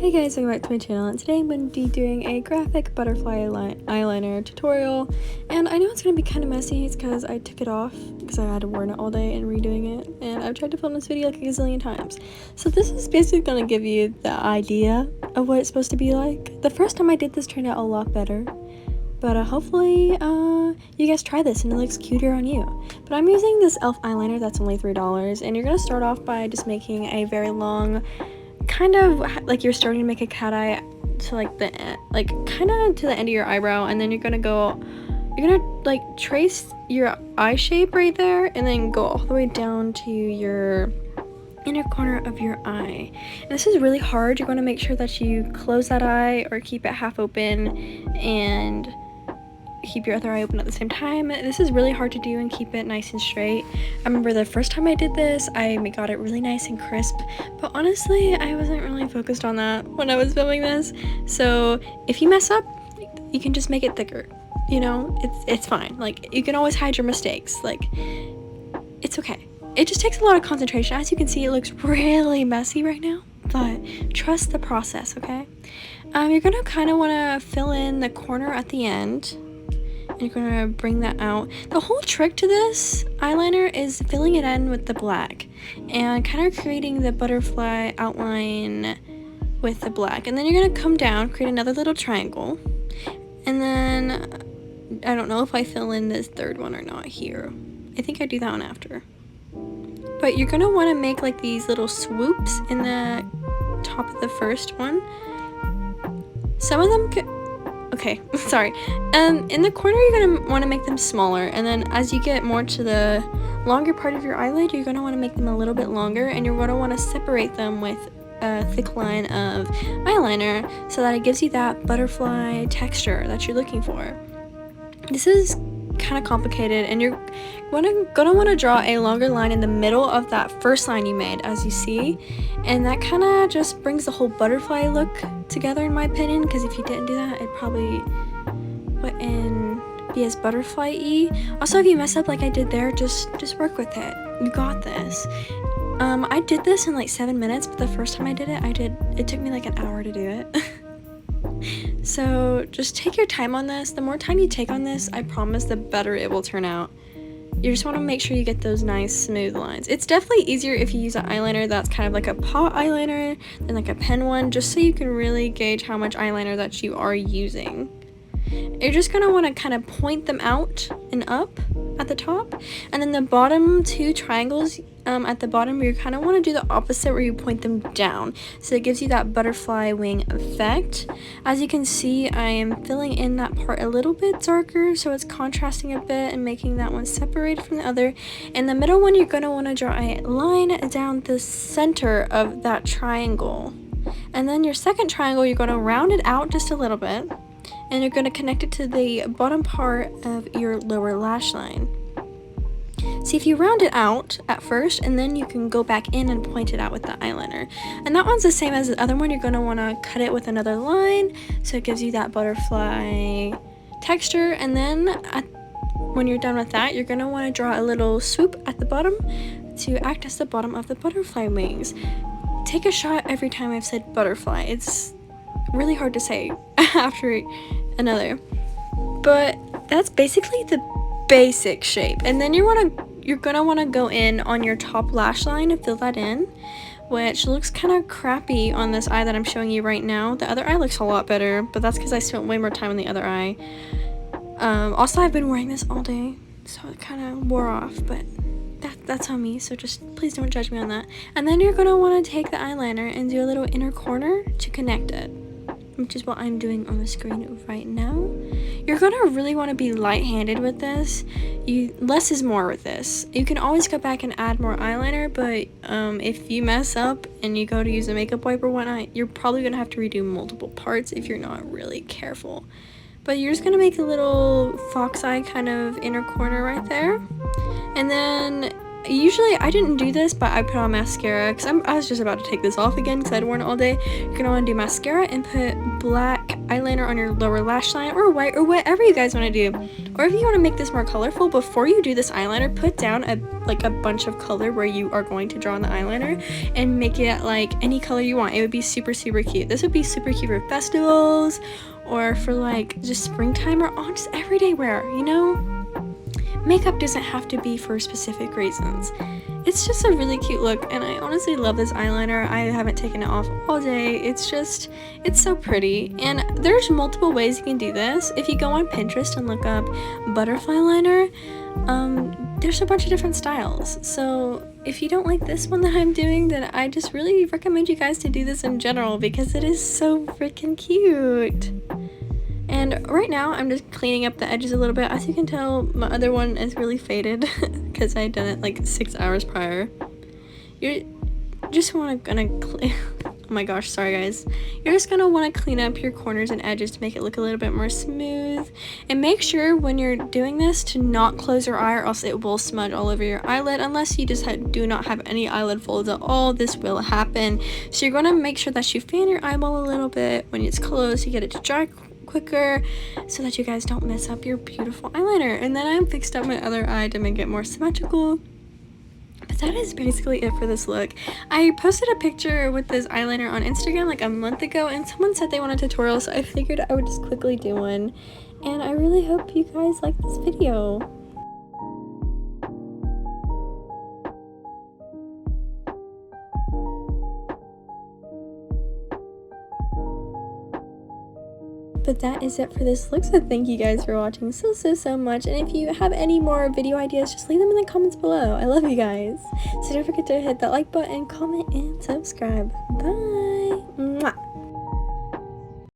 Hey guys, welcome back to my channel, and today I'm going to be doing a graphic butterfly eyeliner tutorial. And I know it's going to be kind of messy, it's because I took it off because I had to wear it all day and redoing it, and I've tried to film this video like a gazillion times. So this is basically going to give you the idea of what it's supposed to be like. The first time I did this turned out a lot better, but hopefully you guys try this and it looks cuter on you. But I'm using this e.l.f. eyeliner that's only $3, and you're going to start off by just making a very long, kind of like you're starting to make a cat eye to like the kind of to the end of your eyebrow, and then you're gonna like trace your eye shape right there and then go all the way down to your inner corner of your eye. And this is really hard. You're going to make sure that you close that eye or keep it half open and keep your other eye open at the same time. This is really hard to do and keep it nice and straight. I remember the first time I did this, I got it really nice and crisp, but honestly I wasn't really focused on that when I was filming this. So if you mess up, you can just make it thicker, you know, it's fine. Like, you can always hide your mistakes, like, it's okay. It just takes a lot of concentration. As you can see, it looks really messy right now, but trust the process, okay? You're gonna kind of want to fill in the corner at the end. You're gonna bring that out. The whole trick to this eyeliner is filling it in with the black and kind of creating the butterfly outline with the black. And then you're gonna come down, create another little triangle, and then I don't know if I fill in this third one or not here. I think I do that one after. But you're gonna want to make like these little swoops in the top of the first one. Some of them could, okay, sorry. In the corner, you're going to want to make them smaller, and then as you get more to the longer part of your eyelid, you're going to want to make them a little bit longer, and you're going to want to separate them with a thick line of eyeliner so that it gives you that butterfly texture that you're looking for. This is kind of complicated, and you're gonna want to draw a longer line in the middle of that first line you made, as you see, and that kind of just brings the whole butterfly look together, in my opinion, because if you didn't do that, it probably wouldn't be as butterfly-y. Also, if you mess up like I did there, just work with it. You got this. I did this in like 7 minutes, but the first time I did it took me like an hour to do it. So just take your time on this. The more time you take on this, I promise, the better it will turn out. You just want to make sure you get those nice smooth lines. It's definitely easier if you use an eyeliner that's kind of like a pot eyeliner than like a pen one, just so you can really gauge how much eyeliner that you are using. You're just going to want to kind of point them out and up at the top, and then the bottom two triangles at the bottom, you kind of want to do the opposite where you point them down, so it gives you that butterfly wing effect. As you can see, I am filling in that part a little bit darker, so it's contrasting a bit and making that one separated from the other. In the middle one, you're going to want to draw a line down the center of that triangle, and then your second triangle, you're going to round it out just a little bit, and you're going to connect it to the bottom part of your lower lash line. See, if you round it out at first, and then you can go back in and point it out with the eyeliner. And that one's the same as the other one. You're going to want to cut it with another line, so it gives you that butterfly texture. And then when you're done with that, you're going to want to draw a little swoop at the bottom to act as the bottom of the butterfly wings. Take a shot every time I've said butterfly. It's really hard to say after another, but that's basically the basic shape. And then you're gonna want to go in on your top lash line and fill that in, which looks kind of crappy on this eye that I'm showing you right now. The other eye looks a lot better, but that's because I spent way more time on the other eye. Also, I've been wearing this all day, so it kind of wore off, but that's on me, so just please don't judge me on that. And then you're gonna want to take the eyeliner and do a little inner corner to connect it, which is what I'm doing on the screen right now. You're gonna really want to be light-handed with this. Less is more with this. You can always go back and add more eyeliner, but if you mess up and you go to use a makeup wipe or whatnot, you're probably gonna have to redo multiple parts if you're not really careful. But you're just gonna make a little fox eye kind of inner corner right there, and then usually I didn't do this, but I put on mascara because I was just about to take this off again because I'd worn it all day. You're gonna want to do mascara and put black eyeliner on your lower lash line, or white, or whatever you guys want to do. Or if you want to make this more colorful, before you do this eyeliner, put down a bunch of color where you are going to draw on the eyeliner and make it like any color you want. It would be super cute. This would be super cute for festivals or for like just springtime, or on just everyday wear, you know? Makeup doesn't have to be for specific reasons. It's just a really cute look, and I honestly love this eyeliner. I haven't taken it off all day. It's so pretty, and there's multiple ways you can do this. If you go on Pinterest and look up butterfly liner, there's a bunch of different styles. So if you don't like this one that I'm doing, then I just really recommend you guys to do this in general, because it is so freaking cute. And right now I'm just cleaning up the edges a little bit. As you can tell, my other one is really faded because I had done it like 6 hours prior. You're just gonna oh my gosh, sorry guys. You're just gonna want to clean up your corners and edges to make it look a little bit more smooth. And make sure when you're doing this to not close your eye, or else it will smudge all over your eyelid. Unless you just do not have any eyelid folds at all, this will happen. So you're gonna make sure that you fan your eyeball a little bit when it's closed to get it to dry quicker, so that you guys don't mess up your beautiful eyeliner. And then I fixed up my other eye to make it more symmetrical. But that is basically it for this look. I posted a picture with this eyeliner on Instagram like a month ago, and someone said they want a tutorial, so I figured I would just quickly do one. And I really hope you guys like this video. But that is it for this look, so thank you guys for watching so much. And if you have any more video ideas, just leave them in the comments below. I love you guys. So don't forget to hit that like button, comment, and subscribe. Bye. Mwah.